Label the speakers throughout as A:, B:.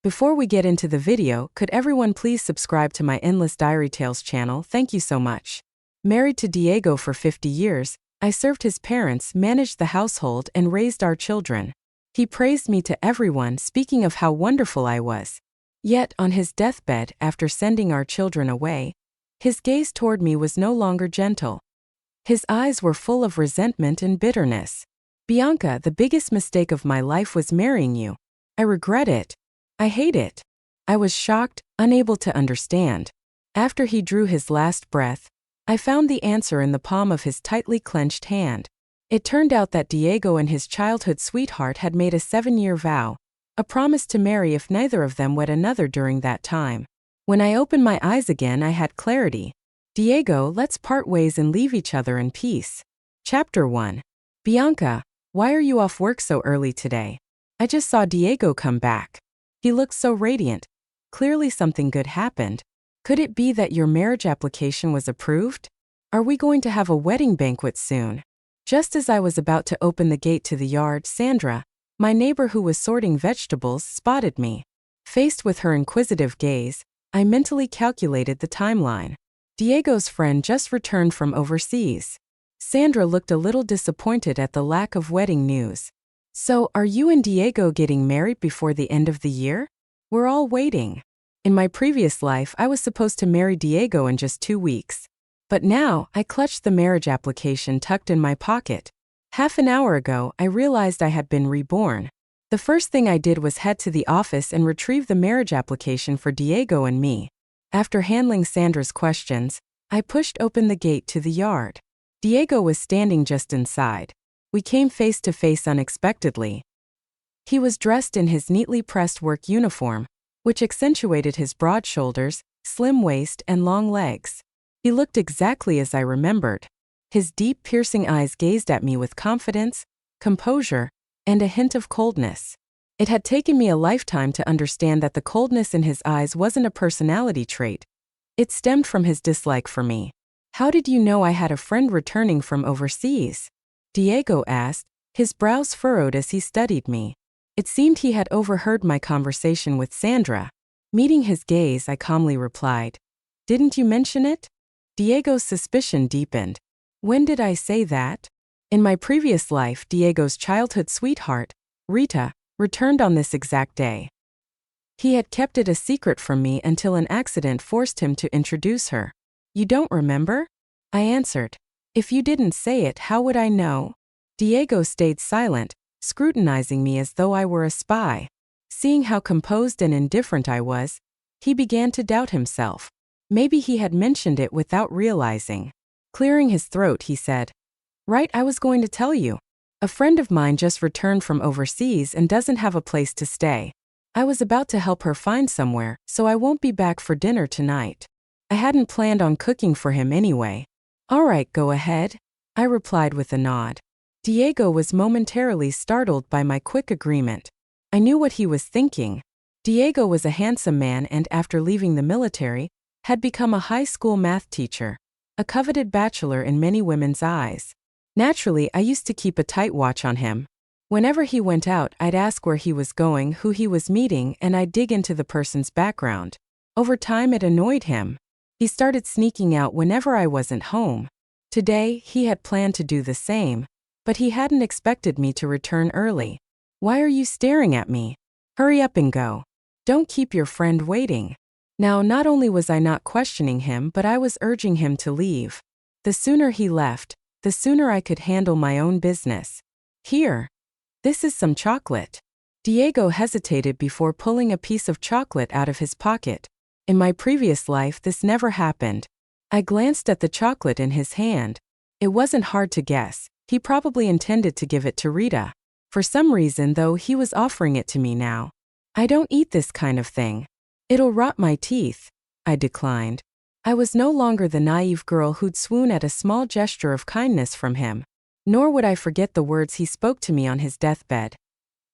A: Before we get into the video, could everyone please subscribe to my Endless Diary Tales channel? Thank you so much. Married to Diego for 50 years, I served his parents, managed the household, and raised our children. He praised me to everyone, speaking of how wonderful I was. Yet, on his deathbed, after sending our children away, his gaze toward me was no longer gentle. His eyes were full of resentment and bitterness. "Bianca, the biggest mistake of my life was marrying you. I regret it. I hate it." I was shocked, unable to understand. After he drew his last breath, I found the answer in the palm of his tightly clenched hand. It turned out that Diego and his childhood sweetheart had made a 7-year vow, a promise to marry if neither of them wed another during that time. When I opened my eyes again, I had clarity. "Diego, let's part ways and leave each other in peace." Chapter 1. "Bianca, why are you off work so early today? I just saw Diego come back. He looked so radiant. Clearly something good happened. Could it be that your marriage application was approved? Are we going to have a wedding banquet soon?" Just as I was about to open the gate to the yard, Sandra, my neighbor who was sorting vegetables, spotted me. Faced with her inquisitive gaze, I mentally calculated the timeline. Diego's friend just returned from overseas. Sandra looked a little disappointed at the lack of wedding news. "So, are you and Diego getting married before the end of the year? We're all waiting." In my previous life, I was supposed to marry Diego in just 2 weeks. But now, I clutched the marriage application tucked in my pocket. Half an hour ago, I realized I had been reborn. The first thing I did was head to the office and retrieve the marriage application for Diego and me. After handling Sandra's questions, I pushed open the gate to the yard. Diego was standing just inside. We came face to face unexpectedly. He was dressed in his neatly pressed work uniform, which accentuated his broad shoulders, slim waist, and long legs. He looked exactly as I remembered. His deep, piercing eyes gazed at me with confidence, composure, and a hint of coldness. It had taken me a lifetime to understand that the coldness in his eyes wasn't a personality trait. It stemmed from his dislike for me. "How did you know I had a friend returning from overseas?" Diego asked, his brows furrowed as he studied me. It seemed he had overheard my conversation with Sandra. Meeting his gaze, I calmly replied, "Didn't you mention it?" Diego's suspicion deepened. "When did I say that?" In my previous life, Diego's childhood sweetheart, Rita, returned on this exact day. He had kept it a secret from me until an accident forced him to introduce her. "You don't remember?" I answered. "If you didn't say it, how would I know?" Diego stayed silent, scrutinizing me as though I were a spy. Seeing how composed and indifferent I was, he began to doubt himself. Maybe he had mentioned it without realizing. Clearing his throat, he said, "Right, I was going to tell you. A friend of mine just returned from overseas and doesn't have a place to stay. I was about to help her find somewhere, so I won't be back for dinner tonight." I hadn't planned on cooking for him anyway. "All right, go ahead," I replied with a nod. Diego was momentarily startled by my quick agreement. I knew what he was thinking. Diego was a handsome man and, after leaving the military, had become a high school math teacher, a coveted bachelor in many women's eyes. Naturally, I used to keep a tight watch on him. Whenever he went out, I'd ask where he was going, who he was meeting, and I'd dig into the person's background. Over time, it annoyed him. He started sneaking out whenever I wasn't home. Today, he had planned to do the same, but he hadn't expected me to return early. "Why are you staring at me? Hurry up and go. Don't keep your friend waiting." Now, not only was I not questioning him, but I was urging him to leave. The sooner he left, the sooner I could handle my own business. "Here. This is some chocolate." Diego hesitated before pulling a piece of chocolate out of his pocket. In my previous life, this never happened. I glanced at the chocolate in his hand. It wasn't hard to guess. He probably intended to give it to Rita. For some reason, though, he was offering it to me now. "I don't eat this kind of thing. It'll rot my teeth," I declined. I was no longer the naive girl who'd swoon at a small gesture of kindness from him. Nor would I forget the words he spoke to me on his deathbed.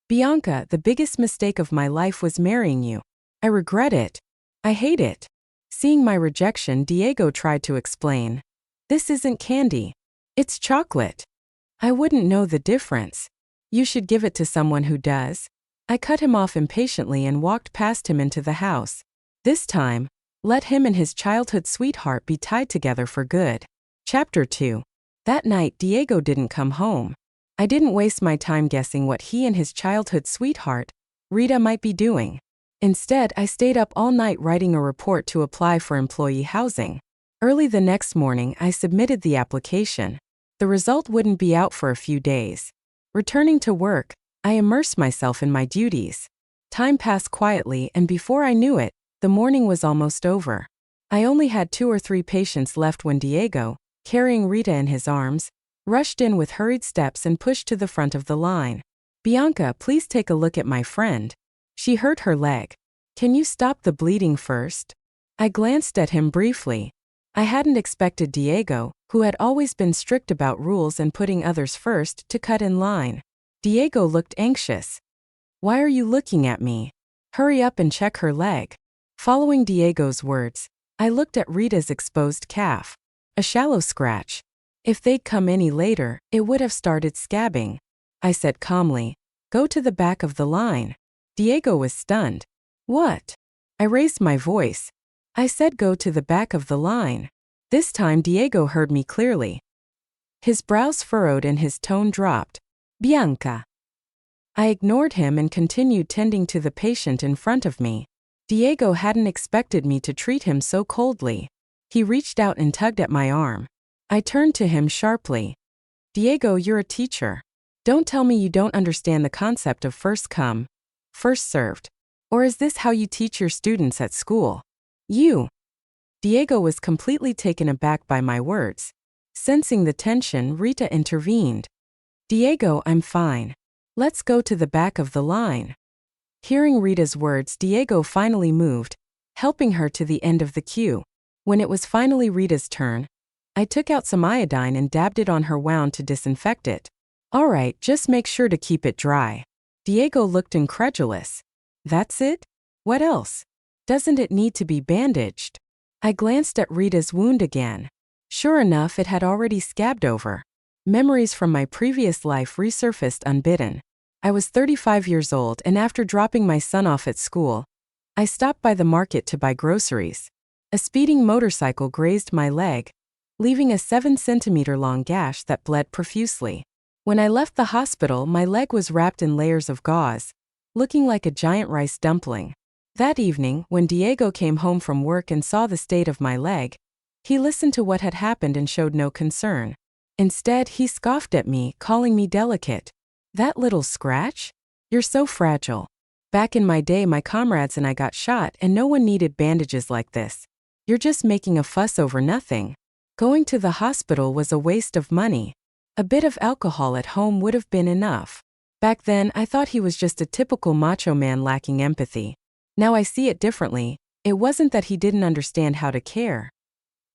A: "Bianca, the biggest mistake of my life was marrying you. I regret it. I hate it." Seeing my rejection, Diego tried to explain. "This isn't candy. It's chocolate. I wouldn't know the difference. You should give it to someone who does." I cut him off impatiently and walked past him into the house. This time, let him and his childhood sweetheart be tied together for good. Chapter 2. That night, Diego didn't come home. I didn't waste my time guessing what he and his childhood sweetheart, Rita, might be doing. Instead, I stayed up all night writing a report to apply for employee housing. Early the next morning, I submitted the application. The result wouldn't be out for a few days. Returning to work, I immersed myself in my duties. Time passed quietly, and before I knew it, the morning was almost over. I only had 2 or 3 patients left when Diego, carrying Rita in his arms, rushed in with hurried steps and pushed to the front of the line. "Bianca, please take a look at my friend. She hurt her leg. Can you stop the bleeding first?" I glanced at him briefly. I hadn't expected Diego, who had always been strict about rules and putting others first, to cut in line. Diego looked anxious. "Why are you looking at me? Hurry up and check her leg." Following Diego's words, I looked at Rita's exposed calf. A shallow scratch. If they'd come any later, it would have started scabbing. I said calmly, "Go to the back of the line." Diego was stunned. "What?" I raised my voice. I said go to the back of the line. This time Diego heard me clearly. His brows furrowed and his tone dropped. "Bianca." I ignored him and continued tending to the patient in front of me. Diego hadn't expected me to treat him so coldly. He reached out and tugged at my arm. I turned to him sharply. "Diego, you're a teacher. Don't tell me you don't understand the concept of first come, first served. Or is this how you teach your students at school?" "You." Diego was completely taken aback by my words. Sensing the tension, Rita intervened. "Diego, I'm fine. Let's go to the back of the line." Hearing Rita's words, Diego finally moved, helping her to the end of the queue. When it was finally Rita's turn, I took out some iodine and dabbed it on her wound to disinfect it. "All right, just make sure to keep it dry." Diego looked incredulous. "That's it? What else? Doesn't it need to be bandaged?" I glanced at Rita's wound again. Sure enough, it had already scabbed over. Memories from my previous life resurfaced unbidden. I was 35 years old, and after dropping my son off at school, I stopped by the market to buy groceries. A speeding motorcycle grazed my leg, leaving a 7-centimeter-long gash that bled profusely. When I left the hospital, my leg was wrapped in layers of gauze, looking like a giant rice dumpling. That evening, when Diego came home from work and saw the state of my leg, he listened to what had happened and showed no concern. Instead, he scoffed at me, calling me delicate. "That little scratch? You're so fragile. Back in my day, my comrades and I got shot, and no one needed bandages like this. You're just making a fuss over nothing. Going to the hospital was a waste of money. A bit of alcohol at home would have been enough." Back then, I thought he was just a typical macho man lacking empathy. Now I see it differently. It wasn't that he didn't understand how to care.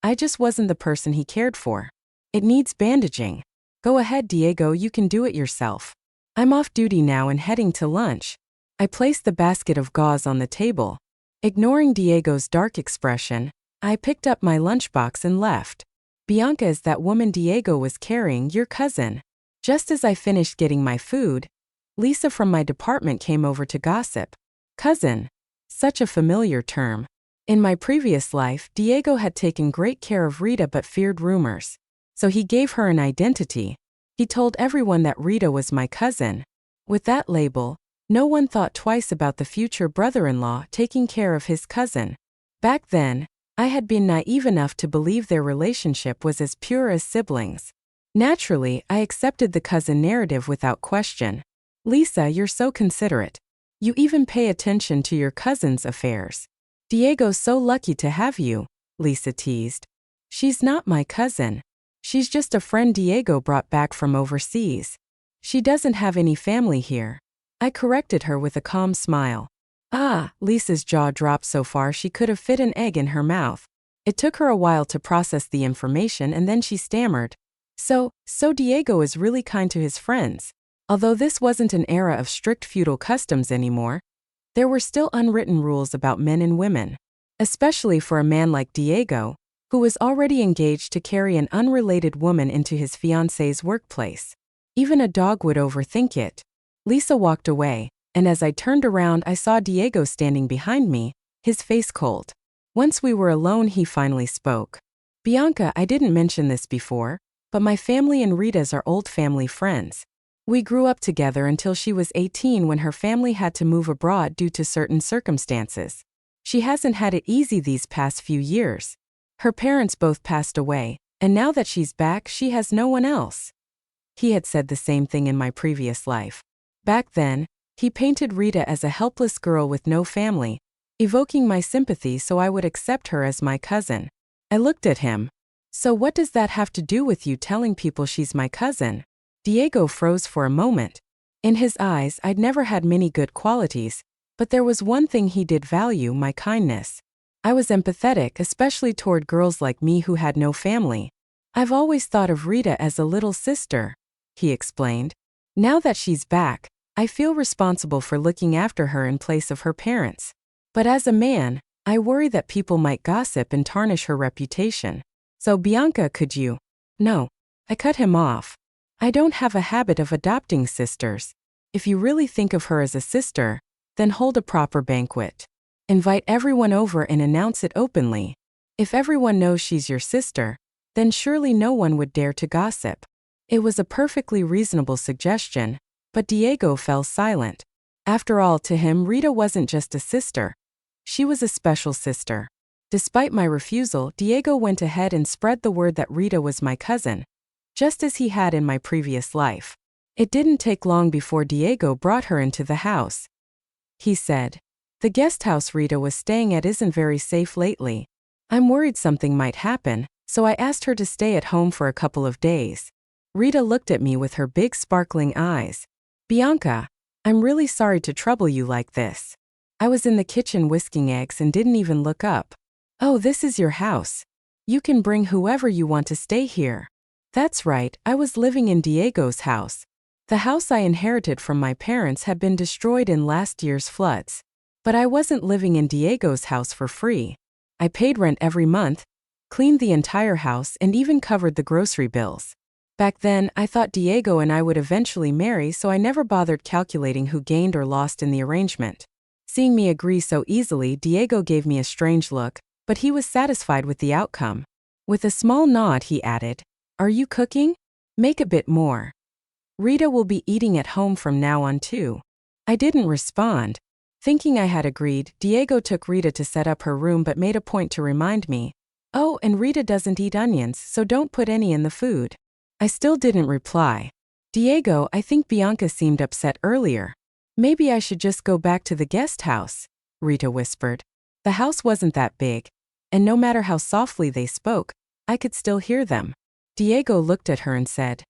A: I just wasn't the person he cared for. "It needs bandaging. Go ahead, Diego, you can do it yourself. I'm off duty now and heading to lunch." I placed the basket of gauze on the table. Ignoring Diego's dark expression, I picked up my lunchbox and left. "Bianca, is that woman Diego was carrying your cousin?" Just as I finished getting my food, Lisa from my department came over to gossip. Cousin. Such a familiar term. In my previous life, Diego had taken great care of Rita but feared rumors. So he gave her an identity. He told everyone that Rita was my cousin. With that label, no one thought twice about the future brother-in-law taking care of his cousin. Back then, I had been naive enough to believe their relationship was as pure as siblings. Naturally, I accepted the cousin narrative without question. "Lisa, you're so considerate. You even pay attention to your cousin's affairs. Diego's so lucky to have you," Lisa teased. "She's not my cousin. She's just a friend Diego brought back from overseas. She doesn't have any family here." I corrected her with a calm smile. "Ah," Lisa's jaw dropped so far she could have fit an egg in her mouth. It took her a while to process the information, and then she stammered. So Diego is really kind to his friends. Although this wasn't an era of strict feudal customs anymore, there were still unwritten rules about men and women. Especially for a man like Diego, who was already engaged to carry an unrelated woman into his fiancé's workplace. Even a dog would overthink it. Lisa walked away, and as I turned around, I saw Diego standing behind me, his face cold. Once we were alone, he finally spoke. Bianca, I didn't mention this before, but my family and Rita's are old family friends. We grew up together until she was 18 when her family had to move abroad due to certain circumstances. She hasn't had it easy these past few years. Her parents both passed away, and now that she's back, she has no one else. He had said the same thing in my previous life. Back then, he painted Rita as a helpless girl with no family, evoking my sympathy so I would accept her as my cousin. I looked at him. So what does that have to do with you telling people she's my cousin? Diego froze for a moment. In his eyes, I'd never had many good qualities, but there was one thing he did value: my kindness. I was empathetic, especially toward girls like me who had no family. I've always thought of Rita as a little sister, he explained. Now that she's back, I feel responsible for looking after her in place of her parents. But as a man, I worry that people might gossip and tarnish her reputation. So Bianca, could you? No. I cut him off. I don't have a habit of adopting sisters. If you really think of her as a sister, then hold a proper banquet. Invite everyone over and announce it openly. If everyone knows she's your sister, then surely no one would dare to gossip. It was a perfectly reasonable suggestion, but Diego fell silent. After all, to him, Rita wasn't just a sister. She was a special sister. Despite my refusal, Diego went ahead and spread the word that Rita was my cousin, just as he had in my previous life. It didn't take long before Diego brought her into the house. He said, "The guest house Rita was staying at isn't very safe lately. I'm worried something might happen, so I asked her to stay at home for a couple of days." Rita looked at me with her big sparkling eyes. "Bianca, I'm really sorry to trouble you like this." I was in the kitchen whisking eggs and didn't even look up. "Oh, this is your house. You can bring whoever you want to stay here." That's right, I was living in Diego's house. The house I inherited from my parents had been destroyed in last year's floods. But I wasn't living in Diego's house for free. I paid rent every month, cleaned the entire house, and even covered the grocery bills. Back then, I thought Diego and I would eventually marry, so I never bothered calculating who gained or lost in the arrangement. Seeing me agree so easily, Diego gave me a strange look, but he was satisfied with the outcome. With a small nod, he added, "Are you cooking? Make a bit more. Rita will be eating at home from now on too." I didn't respond. Thinking I had agreed, Diego took Rita to set up her room but made a point to remind me, "Oh, and Rita doesn't eat onions, so don't put any in the food." I still didn't reply. "Diego, I think Bianca seemed upset earlier. Maybe I should just go back to the guest house," Rita whispered. The house wasn't that big, and no matter how softly they spoke, I could still hear them. Diego looked at her and said,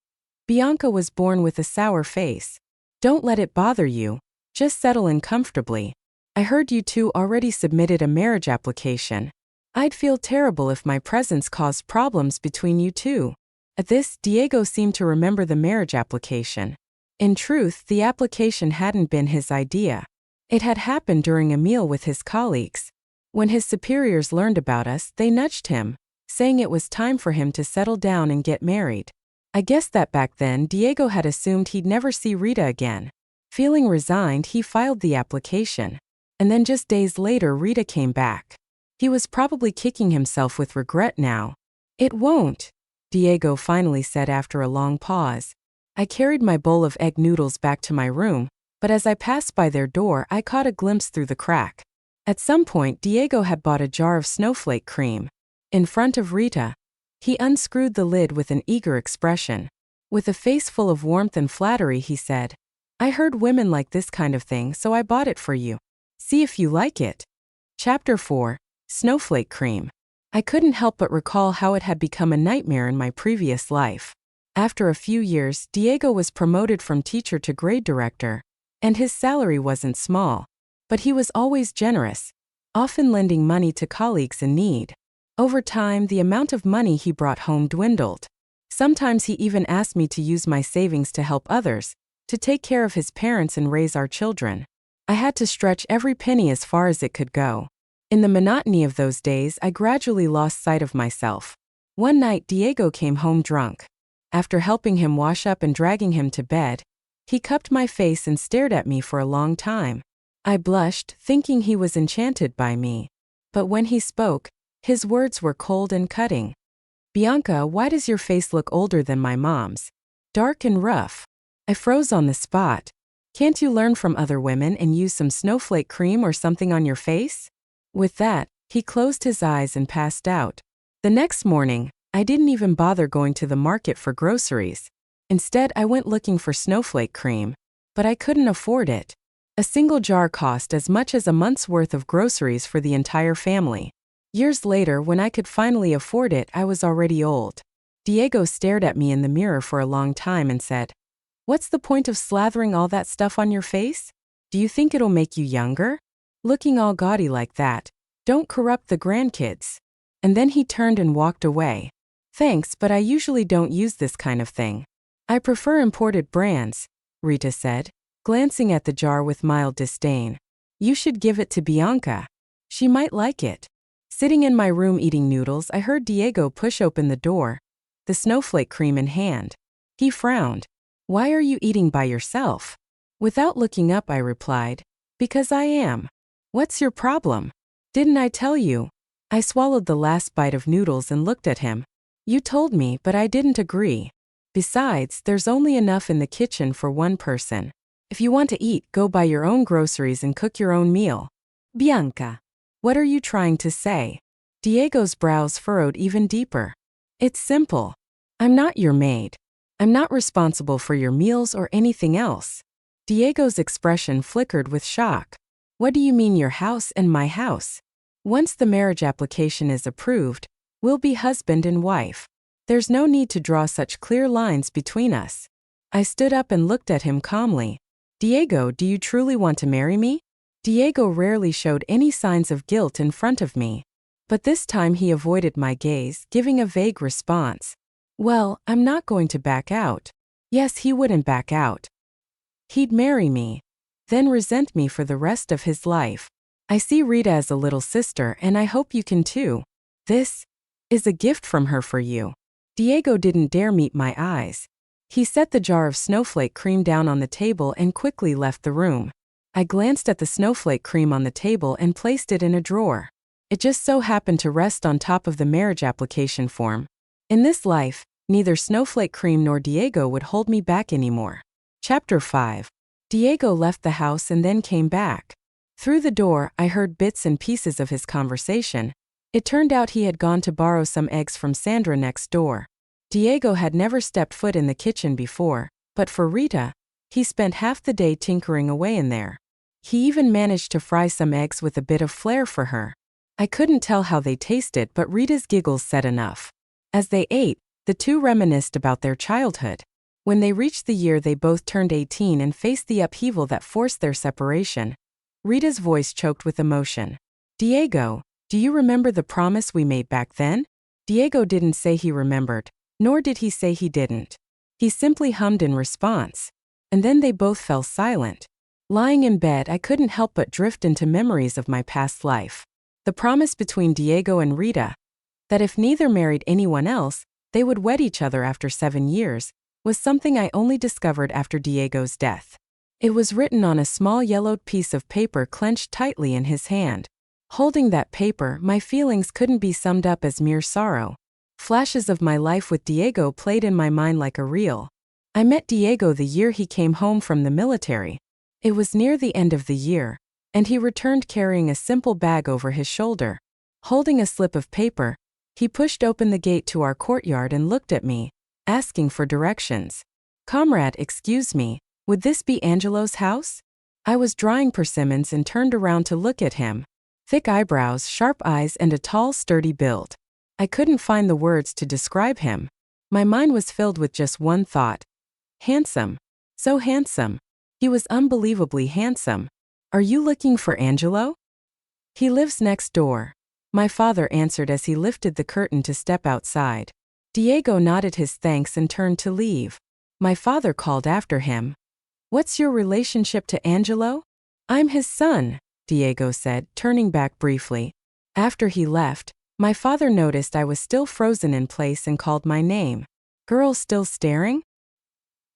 A: "Bianca was born with a sour face. Don't let it bother you. Just settle in comfortably. I heard you two already submitted a marriage application. I'd feel terrible if my presence caused problems between you two." At this, Diego seemed to remember the marriage application. In truth, the application hadn't been his idea. It had happened during a meal with his colleagues. When his superiors learned about us, they nudged him, saying it was time for him to settle down and get married. I guess that back then Diego had assumed he'd never see Rita again. Feeling resigned, he filed the application. And then just days later, Rita came back. He was probably kicking himself with regret now. "It won't," Diego finally said after a long pause. I carried my bowl of egg noodles back to my room, but as I passed by their door, I caught a glimpse through the crack. At some point, Diego had bought a jar of snowflake cream. In front of Rita, he unscrewed the lid with an eager expression. With a face full of warmth and flattery, he said, "I heard women like this kind of thing, so I bought it for you. See if you like it." Chapter 4. Snowflake Cream. I couldn't help but recall how it had become a nightmare in my previous life. After a few years, Diego was promoted from teacher to grade director, and his salary wasn't small. But he was always generous, often lending money to colleagues in need. Over time, the amount of money he brought home dwindled. Sometimes he even asked me to use my savings to help others, to take care of his parents and raise our children. I had to stretch every penny as far as it could go. In the monotony of those days, I gradually lost sight of myself. One night, Diego came home drunk. After helping him wash up and dragging him to bed, He cupped my face and stared at me for a long time. I blushed, thinking he was enchanted by me. But when he spoke, his words were cold and cutting. Bianca, why does your face look older than my mom's? Dark and rough. I froze on the spot. Can't you learn from other women and use some snowflake cream or something on your face? With that, he closed his eyes and passed out. The next morning, I didn't even bother going to the market for groceries. Instead, I went looking for snowflake cream. But I couldn't afford it. A single jar cost as much as a month's worth of groceries for the entire family. Years later, when I could finally afford it, I was already old. Diego stared at me in the mirror for a long time and said, "What's the point of slathering all that stuff on your face? Do you think it'll make you younger? Looking all gaudy like that. Don't corrupt the grandkids." And then he turned and walked away. Thanks, but I usually don't use this kind of thing. I prefer imported brands, Rita said, glancing at the jar with mild disdain. You should give it to Bianca. She might like it. Sitting in my room eating noodles, I heard Diego push open the door, the snowflake cream in hand. He frowned. Why are you eating by yourself? Without looking up, I replied, because I am. What's your problem? Didn't I tell you? I swallowed the last bite of noodles and looked at him. You told me, but I didn't agree. Besides, there's only enough in the kitchen for one person. If you want to eat, go buy your own groceries and cook your own meal. Bianca. What are you trying to say? Diego's brows furrowed even deeper. It's simple. I'm not your maid. I'm not responsible for your meals or anything else. Diego's expression flickered with shock. What do you mean your house and my house? Once the marriage application is approved, we'll be husband and wife. There's no need to draw such clear lines between us. I stood up and looked at him calmly. Diego, do you truly want to marry me? Diego rarely showed any signs of guilt in front of me. But this time he avoided my gaze, giving a vague response. Well, I'm not going to back out. Yes, he wouldn't back out. He'd marry me, then resent me for the rest of his life. I see Rita as a little sister, and I hope you can too. This is a gift from her for you. Diego didn't dare meet my eyes. He set the jar of snowflake cream down on the table and quickly left the room. I glanced at the snowflake cream on the table and placed it in a drawer. It just so happened to rest on top of the marriage application form. In this life, neither snowflake cream nor Diego would hold me back anymore. Chapter 5. Diego left the house and then came back. Through the door, I heard bits and pieces of his conversation. It turned out he had gone to borrow some eggs from Sandra next door. Diego had never stepped foot in the kitchen before, but for Rita, he spent half the day tinkering away in there. He even managed to fry some eggs with a bit of flair for her. I couldn't tell how they tasted, but Rita's giggles said enough. As they ate, the two reminisced about their childhood. When they reached the year they both turned 18 and faced the upheaval that forced their separation, Rita's voice choked with emotion. Diego, do you remember the promise we made back then? Diego didn't say he remembered, nor did he say he didn't. He simply hummed in response. And then they both fell silent. Lying in bed, I couldn't help but drift into memories of my past life. The promise between Diego and Rita, that if neither married anyone else, they would wed each other after 7 years, was something I only discovered after Diego's death. It was written on a small yellowed piece of paper clenched tightly in his hand. Holding that paper, my feelings couldn't be summed up as mere sorrow. Flashes of my life with Diego played in my mind like a reel. I met Diego the year he came home from the military. It was near the end of the year, and he returned carrying a simple bag over his shoulder. Holding a slip of paper, he pushed open the gate to our courtyard and looked at me, asking for directions. Comrade, excuse me, would this be Angelo's house? I was drying persimmons and turned around to look at him. Thick eyebrows, sharp eyes, and a tall, sturdy build. I couldn't find the words to describe him. My mind was filled with just one thought. Handsome. So handsome. He was unbelievably handsome. Are you looking for Angelo? He lives next door. My father answered as he lifted the curtain to step outside. Diego nodded his thanks and turned to leave. My father called after him. What's your relationship to Angelo? I'm his son, Diego said, turning back briefly. After he left, my father noticed I was still frozen in place and called my name. Girl still staring?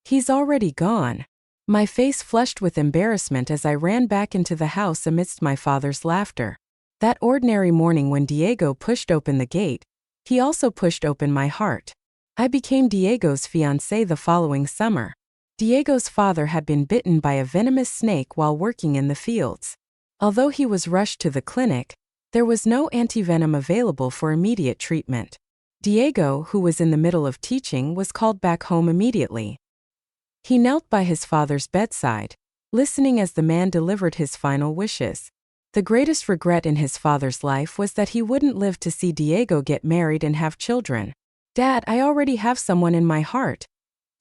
A: He's already gone. My face flushed with embarrassment as I ran back into the house amidst my father's laughter. That ordinary morning when Diego pushed open the gate, he also pushed open my heart. I became Diego's fiancée the following summer. Diego's father had been bitten by a venomous snake while working in the fields. Although he was rushed to the clinic, there was no antivenom available for immediate treatment. Diego, who was in the middle of teaching, was called back home immediately. He knelt by his father's bedside, listening as the man delivered his final wishes. The greatest regret in his father's life was that he wouldn't live to see Diego get married and have children. "Dad, I already have someone in my heart,"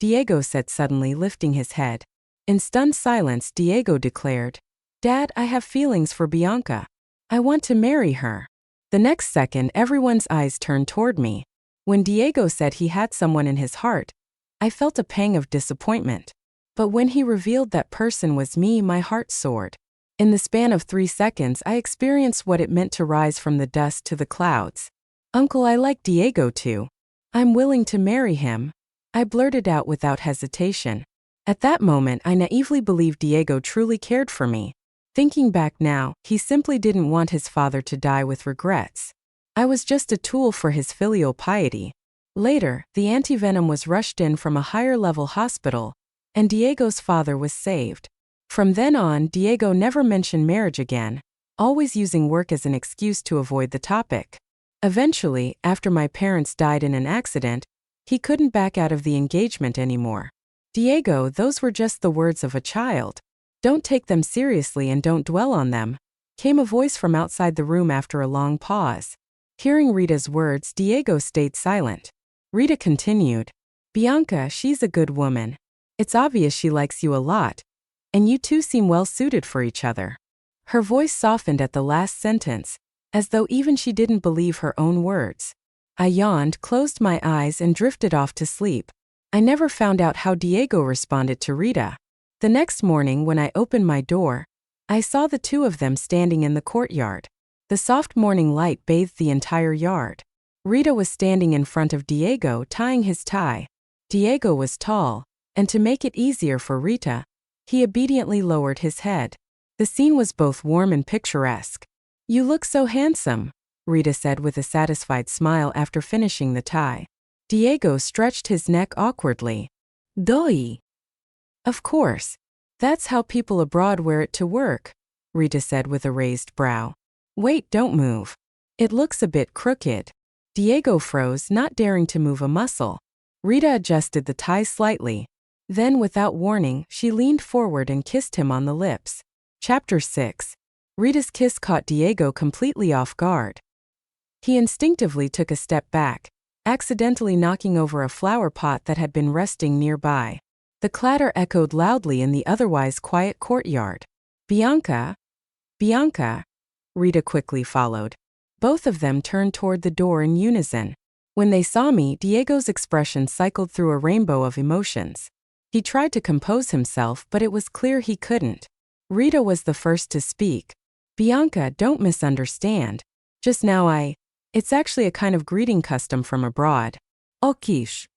A: Diego said suddenly, lifting his head. In stunned silence, Diego declared, "Dad, I have feelings for Bianca. I want to marry her." The next second, everyone's eyes turned toward me. When Diego said he had someone in his heart, I felt a pang of disappointment. But when he revealed that person was me, my heart soared. In the span of 3 seconds, I experienced what it meant to rise from the dust to the clouds. "Uncle, I like Diego too. I'm willing to marry him," I blurted out without hesitation. At that moment, I naively believed Diego truly cared for me. Thinking back now, he simply didn't want his father to die with regrets. I was just a tool for his filial piety. Later, the antivenom was rushed in from a higher-level hospital, and Diego's father was saved. From then on, Diego never mentioned marriage again, always using work as an excuse to avoid the topic. Eventually, after my parents died in an accident, he couldn't back out of the engagement anymore. "Diego, those were just the words of a child. Don't take them seriously and don't dwell on them," came a voice from outside the room after a long pause. Hearing Rita's words, Diego stayed silent. Rita continued, "Bianca, she's a good woman. It's obvious she likes you a lot, and you two seem well suited for each other." Her voice softened at the last sentence, as though even she didn't believe her own words. I yawned, closed my eyes, and drifted off to sleep. I never found out how Diego responded to Rita. The next morning, when I opened my door, I saw the two of them standing in the courtyard. The soft morning light bathed the entire yard. Rita was standing in front of Diego, tying his tie. Diego was tall, and to make it easier for Rita, he obediently lowered his head. The scene was both warm and picturesque. "You look so handsome," Rita said with a satisfied smile after finishing the tie. Diego stretched his neck awkwardly. "Doi." "Of course. That's how people abroad wear it to work," Rita said with a raised brow. "Wait, don't move. It looks a bit crooked." Diego froze, not daring to move a muscle. Rita adjusted the tie slightly. Then, without warning, she leaned forward and kissed him on the lips. Chapter 6. Rita's kiss caught Diego completely off guard. He instinctively took a step back, accidentally knocking over a flower pot that had been resting nearby. The clatter echoed loudly in the otherwise quiet courtyard. "Bianca? Bianca?" Rita quickly followed. Both of them turned toward the door in unison. When they saw me, Diego's expression cycled through a rainbow of emotions. He tried to compose himself, but it was clear he couldn't. Rita was the first to speak. "Bianca, don't misunderstand. Just now it's actually a kind of greeting custom from abroad. Okish."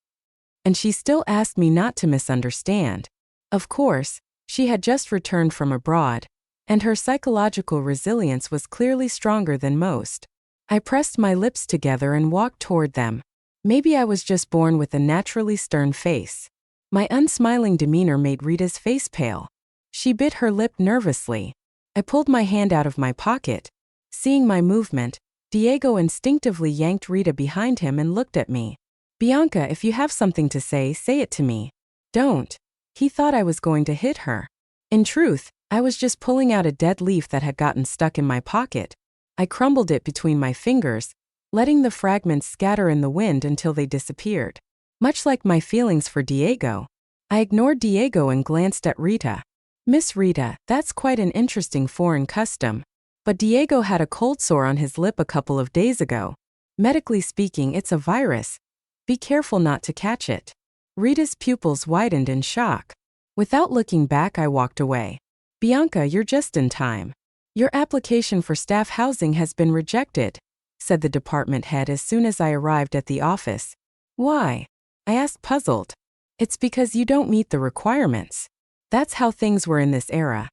A: And she still asked me not to misunderstand. Of course, she had just returned from abroad, and her psychological resilience was clearly stronger than most. I pressed my lips together and walked toward them. Maybe I was just born with a naturally stern face. My unsmiling demeanor made Rita's face pale. She bit her lip nervously. I pulled my hand out of my pocket. Seeing my movement, Diego instinctively yanked Rita behind him and looked at me. "Bianca, if you have something to say it to me. Don't." He thought I was going to hit her. In truth, I was just pulling out a dead leaf that had gotten stuck in my pocket. I crumbled it between my fingers, letting the fragments scatter in the wind until they disappeared. Much like my feelings for Diego, I ignored Diego and glanced at Rita. "Miss Rita, that's quite an interesting foreign custom. But Diego had a cold sore on his lip a couple of days ago. Medically speaking, it's a virus. Be careful not to catch it." Rita's pupils widened in shock. Without looking back, I walked away. "Bianca, you're just in time. Your application for staff housing has been rejected," said the department head as soon as I arrived at the office. "Why?" I asked, puzzled. "It's because you don't meet the requirements." That's how things were in this era.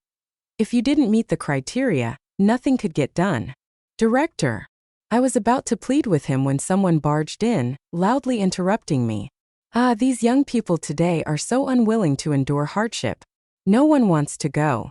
A: If you didn't meet the criteria, nothing could get done. Director. I was about to plead with him when someone barged in, loudly interrupting me. These young people today are so unwilling to endure hardship. No one wants to go.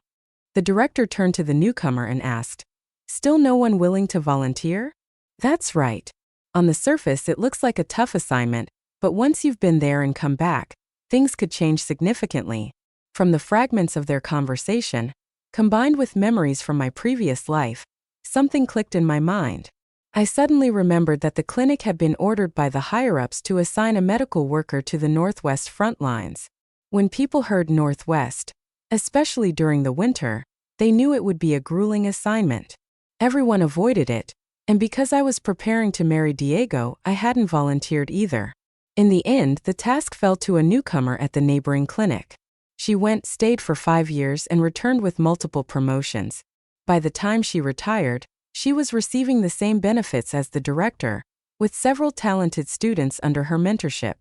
A: The director turned to the newcomer and asked, "Still no one willing to volunteer?" That's right. On the surface, it looks like a tough assignment, but once you've been there and come back, things could change significantly. From the fragments of their conversation, combined with memories from my previous life, something clicked in my mind. I suddenly remembered that the clinic had been ordered by the higher-ups to assign a medical worker to the Northwest front lines. When people heard Northwest, especially during the winter, they knew it would be a grueling assignment. Everyone avoided it, and because I was preparing to marry Diego, I hadn't volunteered either. In the end, the task fell to a newcomer at the neighboring clinic. She stayed for 5 years and returned with multiple promotions. By the time she retired, she was receiving the same benefits as the director, with several talented students under her mentorship.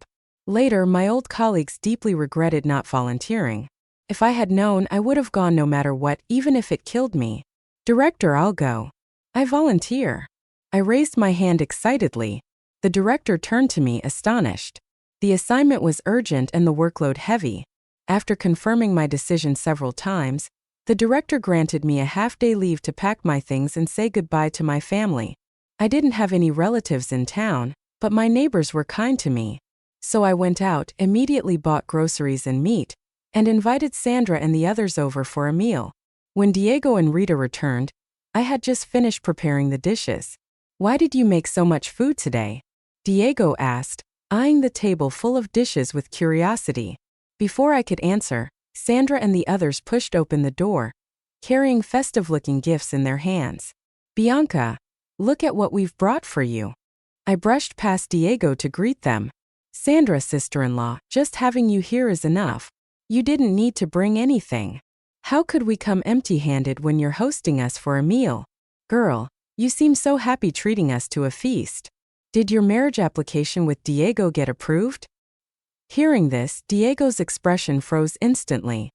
A: Later, my old colleagues deeply regretted not volunteering. If I had known, I would have gone no matter what, even if it killed me. Director, I'll go. I volunteer. I raised my hand excitedly. The director turned to me, astonished. The assignment was urgent and the workload heavy. After confirming my decision several times, the director granted me a half-day leave to pack my things and say goodbye to my family. I didn't have any relatives in town, but my neighbors were kind to me. So I went out, immediately bought groceries and meat, and invited Sandra and the others over for a meal. When Diego and Rita returned, I had just finished preparing the dishes. "Why did you make so much food today?" Diego asked, eyeing the table full of dishes with curiosity. Before I could answer, Sandra and the others pushed open the door, carrying festive-looking gifts in their hands. "Bianca, look at what we've brought for you." I brushed past Diego to greet them. "Sandra, sister-in-law, just having you here is enough. You didn't need to bring anything. How could we come empty-handed when you're hosting us for a meal? Girl, you seem so happy treating us to a feast. Did your marriage application with Diego get approved?" Hearing this, Diego's expression froze instantly.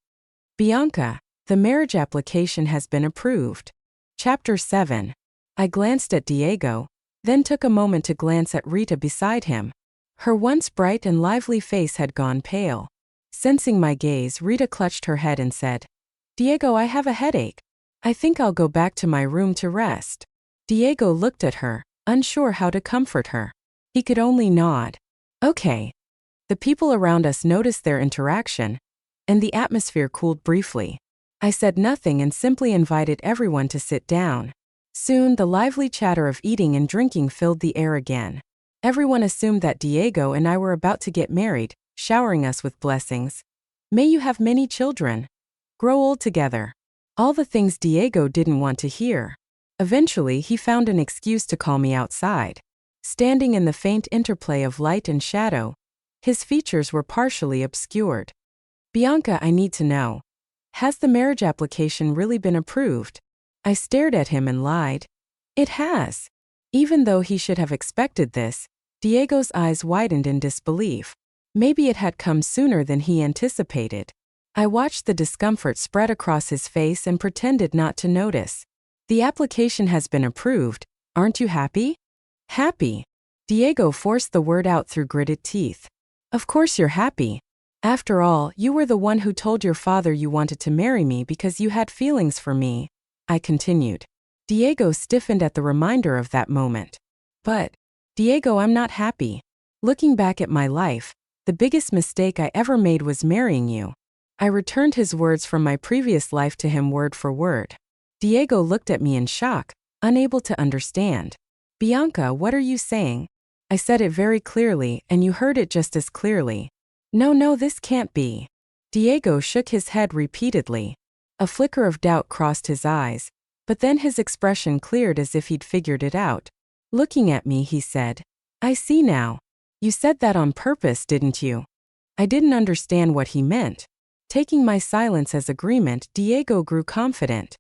A: "Bianca, the marriage application has been approved." Chapter 7. I glanced at Diego, then took a moment to glance at Rita beside him. Her once bright and lively face had gone pale. Sensing my gaze, Rita clutched her head and said, "Diego, I have a headache. I think I'll go back to my room to rest." Diego looked at her, unsure how to comfort her. He could only nod. "Okay." The people around us noticed their interaction, and the atmosphere cooled briefly. I said nothing and simply invited everyone to sit down. Soon, the lively chatter of eating and drinking filled the air again. Everyone assumed that Diego and I were about to get married, showering us with blessings. "May you have many children. Grow old together." All the things Diego didn't want to hear. Eventually, he found an excuse to call me outside. Standing in the faint interplay of light and shadow, his features were partially obscured. "Bianca, I need to know. Has the marriage application really been approved?" I stared at him and lied. "It has." Even though he should have expected this, Diego's eyes widened in disbelief. Maybe it had come sooner than he anticipated. I watched the discomfort spread across his face and pretended not to notice. "The application has been approved. Aren't you happy?" "Happy?" Diego forced the word out through gritted teeth. "Of course you're happy. After all, you were the one who told your father you wanted to marry me because you had feelings for me," I continued. Diego stiffened at the reminder of that moment. "But, Diego, I'm not happy. Looking back at my life, the biggest mistake I ever made was marrying you." I returned his words from my previous life to him word for word. Diego looked at me in shock, unable to understand. "Bianca, what are you saying?" I said it very clearly, and you heard it just as clearly. No, this can't be." Diego shook his head repeatedly. A flicker of doubt crossed his eyes, but then his expression cleared as if he'd figured it out. Looking at me, he said, "I see now. You said that on purpose, didn't you?" I didn't understand what he meant. Taking my silence as agreement, Diego grew confident.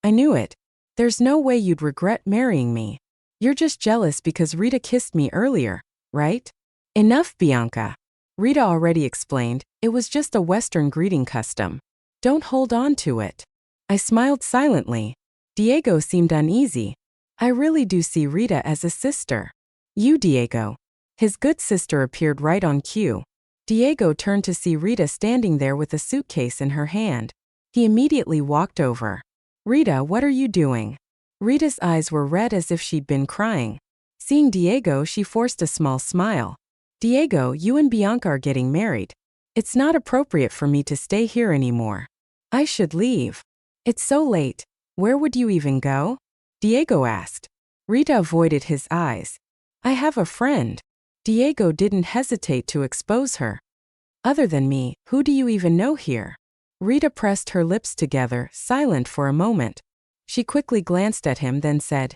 A: "I knew it. There's no way you'd regret marrying me. You're just jealous because Rita kissed me earlier, right?" "Enough, Bianca." Rita already explained, it was just a Western greeting custom. Don't hold on to it. I smiled silently. Diego seemed uneasy. I really do see Rita as a sister. You, Diego. His good sister appeared right on cue. Diego turned to see Rita standing there with a suitcase in her hand. He immediately walked over. Rita, what are you doing? Rita's eyes were red as if she'd been crying. Seeing Diego, she forced a small smile. Diego, you and Bianca are getting married. It's not appropriate for me to stay here anymore. I should leave. It's so late. Where would you even go? Diego asked. Rita avoided his eyes. I have a friend. Diego didn't hesitate to expose her. Other than me, who do you even know here? Rita pressed her lips together, silent for a moment. She quickly glanced at him, then said,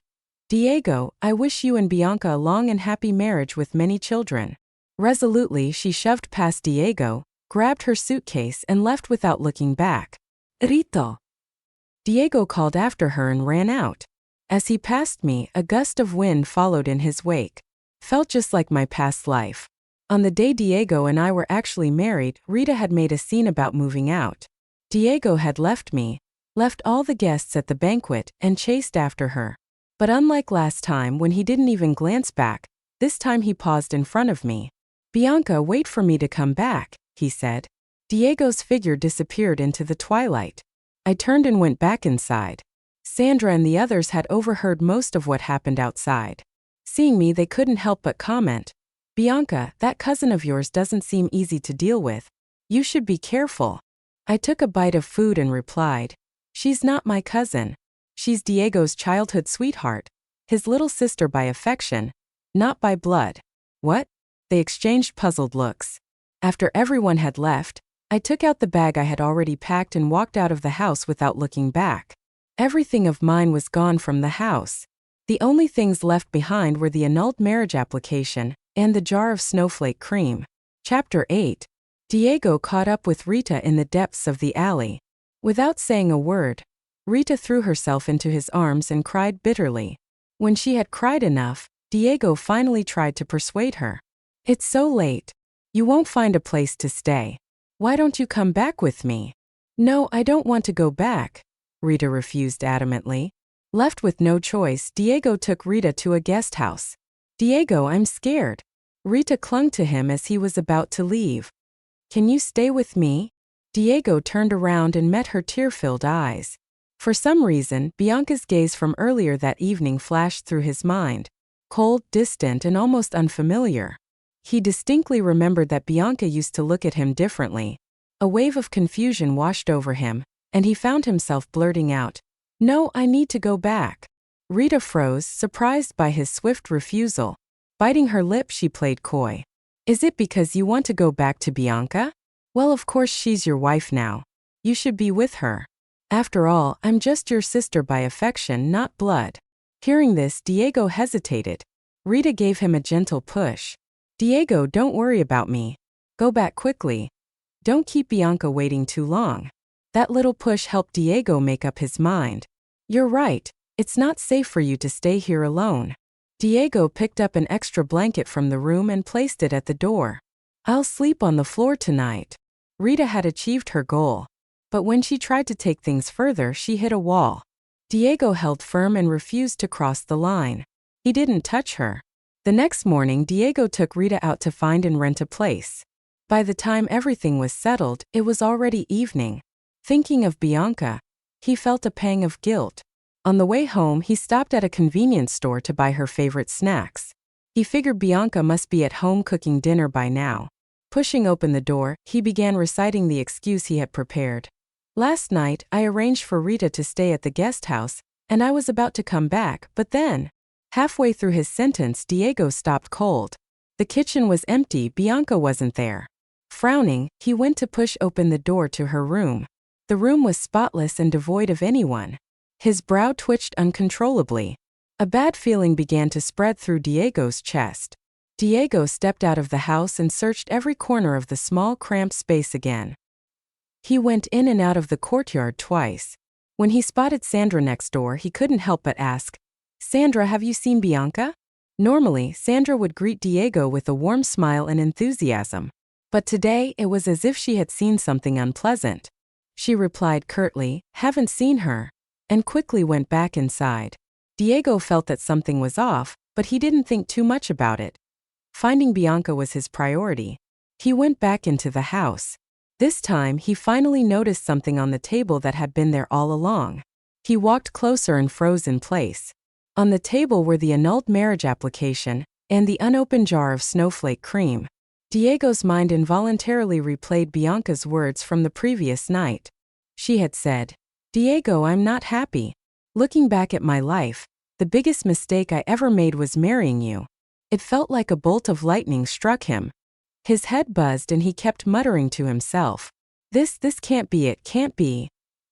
A: Diego, I wish you and Bianca a long and happy marriage with many children. Resolutely, she shoved past Diego, grabbed her suitcase and left without looking back. Rito. Diego called after her and ran out. As he passed me, a gust of wind followed in his wake. Felt just like my past life. On the day Diego and I were actually married, Rita had made a scene about moving out. Diego had left me, left all the guests at the banquet, and chased after her. But unlike last time when he didn't even glance back, this time he paused in front of me. Bianca, wait for me to come back, he said. Diego's figure disappeared into the twilight. I turned and went back inside. Sandra and the others had overheard most of what happened outside. Seeing me, they couldn't help but comment. Bianca, that cousin of yours doesn't seem easy to deal with. You should be careful. I took a bite of food and replied, She's not my cousin. She's Diego's childhood sweetheart, his little sister by affection, not by blood. What? They exchanged puzzled looks. After everyone had left, I took out the bag I had already packed and walked out of the house without looking back. Everything of mine was gone from the house. The only things left behind were the annulled marriage application and the jar of snowflake cream. Chapter 8. Diego caught up with Rita in the depths of the alley. Without saying a word, Rita threw herself into his arms and cried bitterly. When she had cried enough, Diego finally tried to persuade her. It's so late. You won't find a place to stay. Why don't you come back with me? No, I don't want to go back, Rita refused adamantly. Left with no choice, Diego took Rita to a guest house. Diego, I'm scared. Rita clung to him as he was about to leave. Can you stay with me? Diego turned around and met her tear-filled eyes. For some reason, Bianca's gaze from earlier that evening flashed through his mind. Cold, distant, and almost unfamiliar. He distinctly remembered that Bianca used to look at him differently. A wave of confusion washed over him, and he found himself blurting out, No, I need to go back. Rita froze, surprised by his swift refusal. Biting her lip, she played coy. Is it because you want to go back to Bianca? Well, of course she's your wife now. You should be with her. After all, I'm just your sister by affection, not blood. Hearing this, Diego hesitated. Rita gave him a gentle push. Diego, don't worry about me. Go back quickly. Don't keep Bianca waiting too long. That little push helped Diego make up his mind. You're right, it's not safe for you to stay here alone. Diego picked up an extra blanket from the room and placed it at the door. I'll sleep on the floor tonight. Rita had achieved her goal. But when she tried to take things further, she hit a wall. Diego held firm and refused to cross the line. He didn't touch her. The next morning, Diego took Rita out to find and rent a place. By the time everything was settled, it was already evening. Thinking of Bianca, he felt a pang of guilt. On the way home, he stopped at a convenience store to buy her favorite snacks. He figured Bianca must be at home cooking dinner by now. Pushing open the door, he began reciting the excuse he had prepared. Last night, I arranged for Rita to stay at the guest house, and I was about to come back, but then, halfway through his sentence, Diego stopped cold. The kitchen was empty, Bianca wasn't there. Frowning, he went to push open the door to her room. The room was spotless and devoid of anyone. His brow twitched uncontrollably. A bad feeling began to spread through Diego's chest. Diego stepped out of the house and searched every corner of the small, cramped space again. He went in and out of the courtyard twice. When he spotted Sandra next door, he couldn't help but ask, Sandra, have you seen Bianca? Normally, Sandra would greet Diego with a warm smile and enthusiasm. But today, it was as if she had seen something unpleasant. She replied curtly, "Haven't seen her," and quickly went back inside. Diego felt that something was off, but he didn't think too much about it. Finding Bianca was his priority. He went back into the house. This time, he finally noticed something on the table that had been there all along. He walked closer and froze in place. On the table were the annulled marriage application and the unopened jar of snowflake cream. Diego's mind involuntarily replayed Bianca's words from the previous night. She had said, "Diego, I'm not happy. Looking back at my life, the biggest mistake I ever made was marrying you." It felt like a bolt of lightning struck him. His head buzzed and he kept muttering to himself, This can't be, it can't be."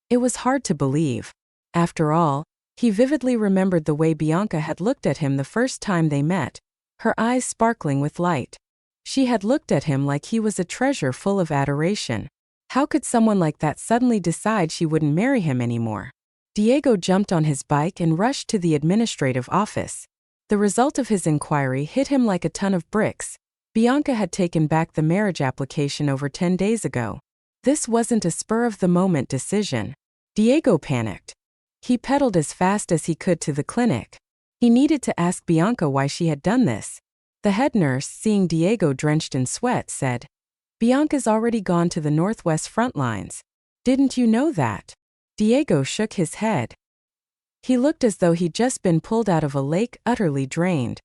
A: It was hard to believe. After all, he vividly remembered the way Bianca had looked at him the first time they met, her eyes sparkling with light. She had looked at him like he was a treasure full of adoration. How could someone like that suddenly decide she wouldn't marry him anymore? Diego jumped on his bike and rushed to the administrative office. The result of his inquiry hit him like a ton of bricks. Bianca had taken back the marriage application over 10 days ago. This wasn't a spur-of-the-moment decision. Diego panicked. He pedaled as fast as he could to the clinic. He needed to ask Bianca why she had done this. The head nurse, seeing Diego drenched in sweat, said, "Bianca's already gone to the Northwest front lines. Didn't you know that?" Diego shook his head. He looked as though he'd just been pulled out of a lake utterly drained.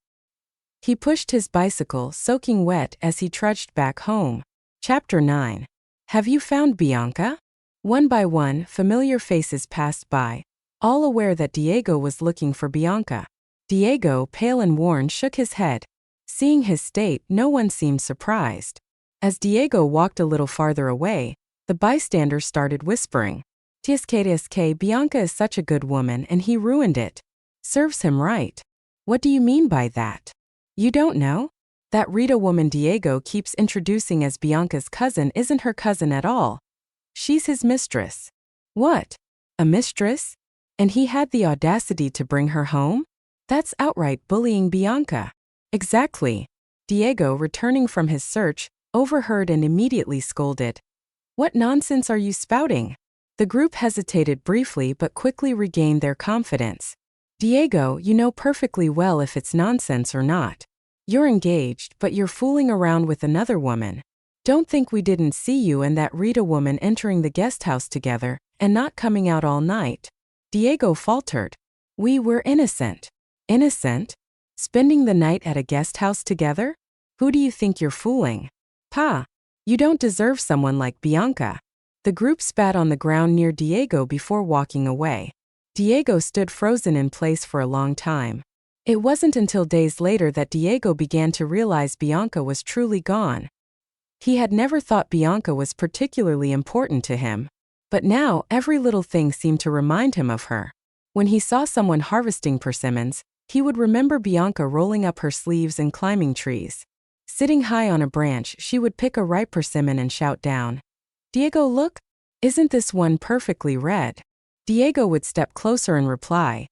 A: He pushed his bicycle, soaking wet, as he trudged back home. Chapter 9. Have you found Bianca? One by one, familiar faces passed by, all aware that Diego was looking for Bianca. Diego, pale and worn, shook his head. Seeing his state, no one seemed surprised. As Diego walked a little farther away, the bystanders started whispering, "Tisque, Bianca is such a good woman and he ruined it. Serves him right." "What do you mean by that?" "You don't know? That Rita woman Diego keeps introducing as Bianca's cousin isn't her cousin at all. She's his mistress." "What? A mistress? And he had the audacity to bring her home? That's outright bullying Bianca." "Exactly." Diego, returning from his search, overheard and immediately scolded. "What nonsense are you spouting?" The group hesitated briefly but quickly regained their confidence. "Diego, you know perfectly well if it's nonsense or not. You're engaged, but you're fooling around with another woman. Don't think we didn't see you and that Rita woman entering the guest house together and not coming out all night." Diego faltered. "We were innocent." "Innocent? Spending the night at a guest house together? Who do you think you're fooling? Pa, you don't deserve someone like Bianca." The group spat on the ground near Diego before walking away. Diego stood frozen in place for a long time. It wasn't until days later that Diego began to realize Bianca was truly gone. He had never thought Bianca was particularly important to him, but now every little thing seemed to remind him of her. When he saw someone harvesting persimmons, he would remember Bianca rolling up her sleeves and climbing trees. Sitting high on a branch, she would pick a ripe persimmon and shout down, "Diego, look! Isn't this one perfectly red?" Diego would step closer and reply,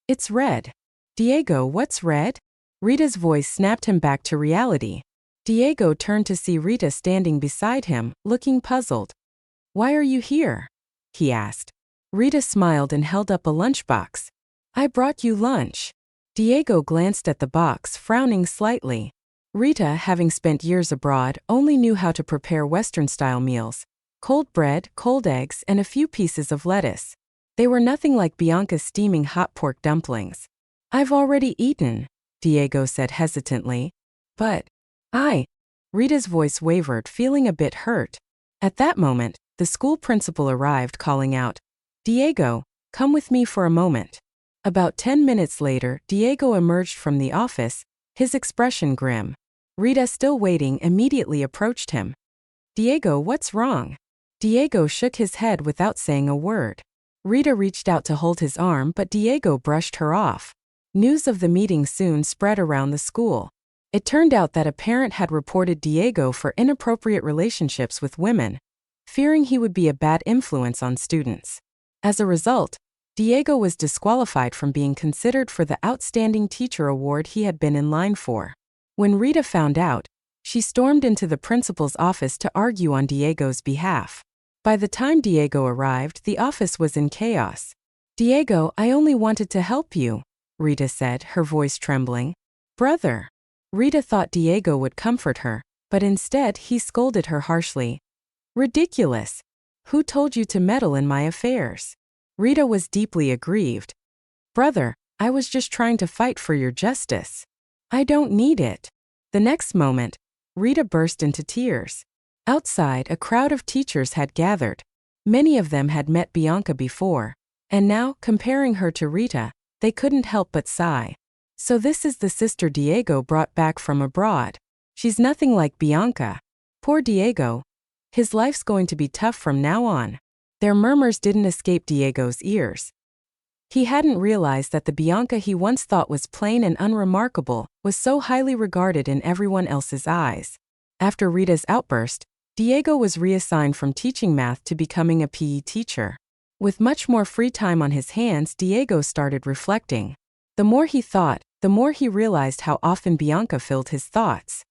A: "It's red." "Diego, what's red?" Rita's voice snapped him back to reality. Diego turned to see Rita standing beside him, looking puzzled. "Why are you here?" he asked. Rita smiled and held up a lunchbox. "I brought you lunch." Diego glanced at the box, frowning slightly. Rita, having spent years abroad, only knew how to prepare Western-style meals: cold bread, cold eggs, and a few pieces of lettuce. They were nothing like Bianca's steaming hot pork dumplings. "I've already eaten," Diego said hesitantly. "But Rita's voice wavered, feeling a bit hurt. At that moment, the school principal arrived, calling out, "Diego, come with me for a moment." About 10 minutes later, Diego emerged from the office, his expression grim. Rita, still waiting, immediately approached him. "Diego, what's wrong?" Diego shook his head without saying a word. Rita reached out to hold his arm, but Diego brushed her off. News of the meeting soon spread around the school. It turned out that a parent had reported Diego for inappropriate relationships with women, fearing he would be a bad influence on students. As a result, Diego was disqualified from being considered for the Outstanding Teacher Award he had been in line for. When Rita found out, she stormed into the principal's office to argue on Diego's behalf. By the time Diego arrived, the office was in chaos. "Diego, I only wanted to help you," Rita said, her voice trembling. "Brother." Rita thought Diego would comfort her, but instead he scolded her harshly. "Ridiculous. Who told you to meddle in my affairs?" Rita was deeply aggrieved. "Brother, I was just trying to fight for your justice. I don't need it." The next moment, Rita burst into tears. Outside, a crowd of teachers had gathered. Many of them had met Bianca before, and now, comparing her to Rita, they couldn't help but sigh. "So this is the sister Diego brought back from abroad. She's nothing like Bianca. Poor Diego. His life's going to be tough from now on." Their murmurs didn't escape Diego's ears. He hadn't realized that the Bianca he once thought was plain and unremarkable was so highly regarded in everyone else's eyes. After Rita's outburst, Diego was reassigned from teaching math to becoming a PE teacher. With much more free time on his hands, Diego started reflecting. The more he thought, the more he realized how often Bianca filled his thoughts.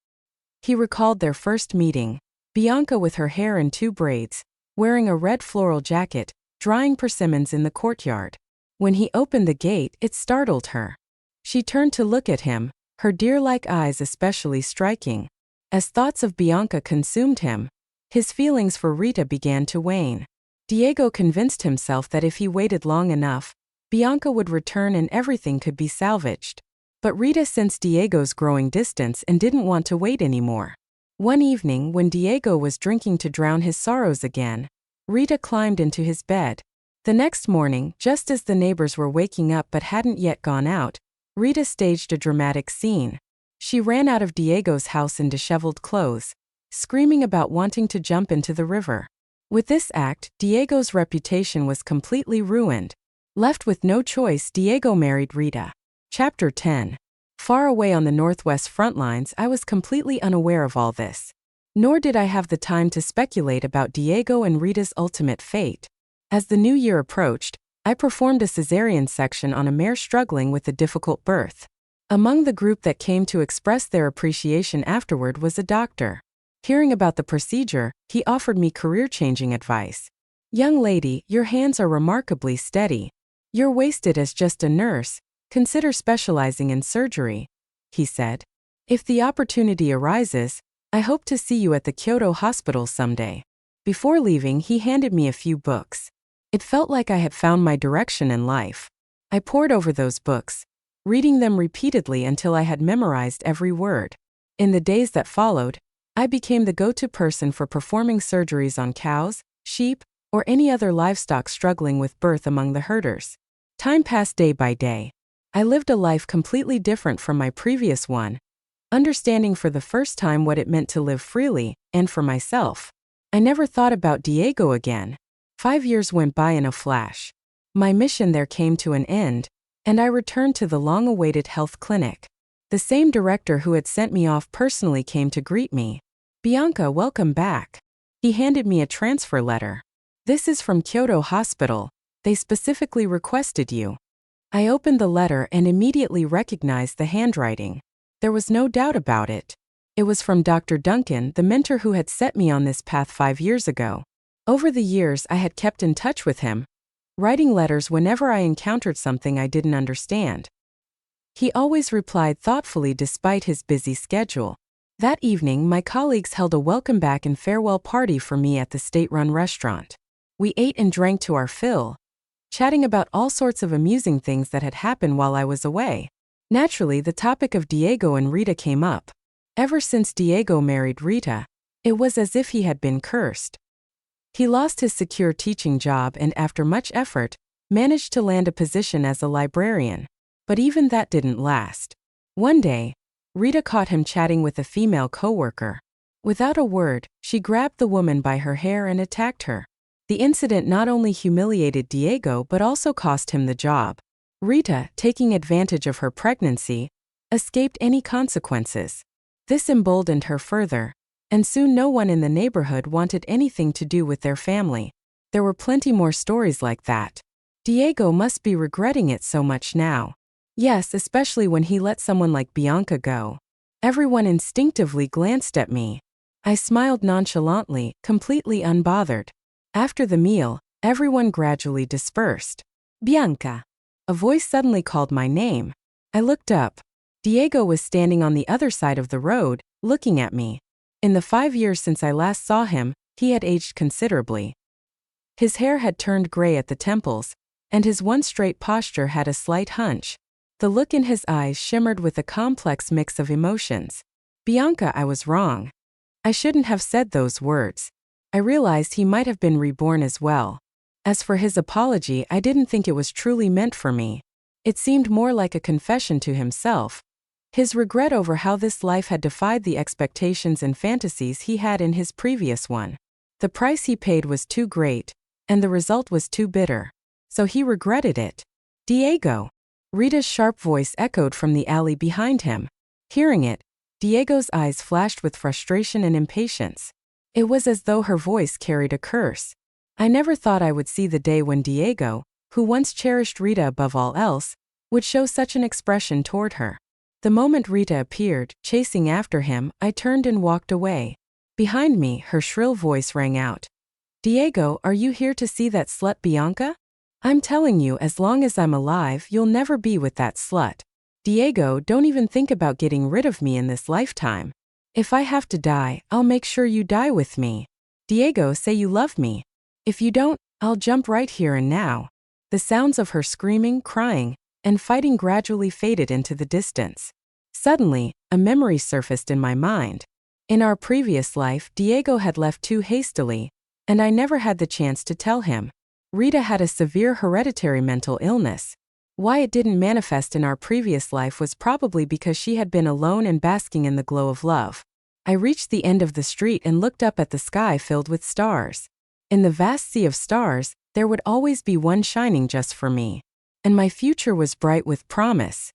A: He recalled their first meeting, Bianca with her hair in 2 braids, wearing a red floral jacket, drying persimmons in the courtyard. When he opened the gate, it startled her. She turned to look at him, her deer-like eyes especially striking. As thoughts of Bianca consumed him, his feelings for Rita began to wane. Diego convinced himself that if he waited long enough, Bianca would return and everything could be salvaged. But Rita sensed Diego's growing distance and didn't want to wait anymore. One evening, when Diego was drinking to drown his sorrows again, Rita climbed into his bed. The next morning, just as the neighbors were waking up but hadn't yet gone out, Rita staged a dramatic scene. She ran out of Diego's house in disheveled clothes, screaming about wanting to jump into the river. With this act, Diego's reputation was completely ruined. Left with no choice, Diego married Rita. Chapter 10. Far away on the Northwest front lines, I was completely unaware of all this. Nor did I have the time to speculate about Diego and Rita's ultimate fate. As the new year approached, I performed a cesarean section on a mare struggling with a difficult birth. Among the group that came to express their appreciation afterward was a doctor. Hearing about the procedure, he offered me career-changing advice. "Young lady, your hands are remarkably steady. You're wasted as just a nurse. Consider specializing in surgery," he said. "If the opportunity arises, I hope to see you at the Kyoto hospital someday." Before leaving, he handed me a few books. It felt like I had found my direction in life. I pored over those books, reading them repeatedly until I had memorized every word. In the days that followed, I became the go-to person for performing surgeries on cows, sheep, or any other livestock struggling with birth among the herders. Time passed day by day. I lived a life completely different from my previous one, understanding for the first time what it meant to live freely, and for myself. I never thought about Diego again. 5 years went by in a flash. My mission there came to an end, and I returned to the long-awaited health clinic. The same director who had sent me off personally came to greet me. "Bianca, welcome back." He handed me a transfer letter. "This is from Kyoto Hospital. They specifically requested you." I opened the letter and immediately recognized the handwriting. There was no doubt about it. It was from Dr. Duncan, the mentor who had set me on this path 5 years ago. Over the years, I had kept in touch with him, writing letters whenever I encountered something I didn't understand. He always replied thoughtfully despite his busy schedule. That evening, my colleagues held a welcome back and farewell party for me at the state-run restaurant. We ate and drank to our fill, chatting about all sorts of amusing things that had happened while I was away. Naturally, the topic of Diego and Rita came up. Ever since Diego married Rita, it was as if he had been cursed. He lost his secure teaching job and, after much effort, managed to land a position as a librarian. But even that didn't last. One day, Rita caught him chatting with a female coworker. Without a word, she grabbed the woman by her hair and attacked her. The incident not only humiliated Diego but also cost him the job. Rita, taking advantage of her pregnancy, escaped any consequences. This emboldened her further, and soon no one in the neighborhood wanted anything to do with their family. There were plenty more stories like that. Diego must be regretting it so much now. Yes, especially when he let someone like Bianca go. Everyone instinctively glanced at me. I smiled nonchalantly, completely unbothered. After the meal, everyone gradually dispersed. Bianca. A voice suddenly called my name. I looked up. Diego was standing on the other side of the road, looking at me. In the 5 years since I last saw him, he had aged considerably. His hair had turned gray at the temples, and his once straight posture had a slight hunch. The look in his eyes shimmered with a complex mix of emotions. Bianca, I was wrong. I shouldn't have said those words. I realized he might have been reborn as well. As for his apology, I didn't think it was truly meant for me. It seemed more like a confession to himself. His regret over how this life had defied the expectations and fantasies he had in his previous one. The price he paid was too great, and the result was too bitter. So he regretted it. Diego. Rita's sharp voice echoed from the alley behind him. Hearing it, Diego's eyes flashed with frustration and impatience. It was as though her voice carried a curse. I never thought I would see the day when Diego, who once cherished Rita above all else, would show such an expression toward her. The moment Rita appeared, chasing after him, I turned and walked away. Behind me, her shrill voice rang out. Diego, are you here to see that slut Bianca? I'm telling you, as long as I'm alive, you'll never be with that slut. Diego, don't even think about getting rid of me in this lifetime. If I have to die, I'll make sure you die with me. Diego, say you love me. If you don't, I'll jump right here and now. The sounds of her screaming, crying, and fighting gradually faded into the distance. Suddenly, a memory surfaced in my mind. In our previous life, Diego had left too hastily, and I never had the chance to tell him. Rita had a severe hereditary mental illness. Why it didn't manifest in our previous life was probably because she had been alone and basking in the glow of love. I reached the end of the street and looked up at the sky filled with stars. In the vast sea of stars, there would always be one shining just for me. And my future was bright with promise.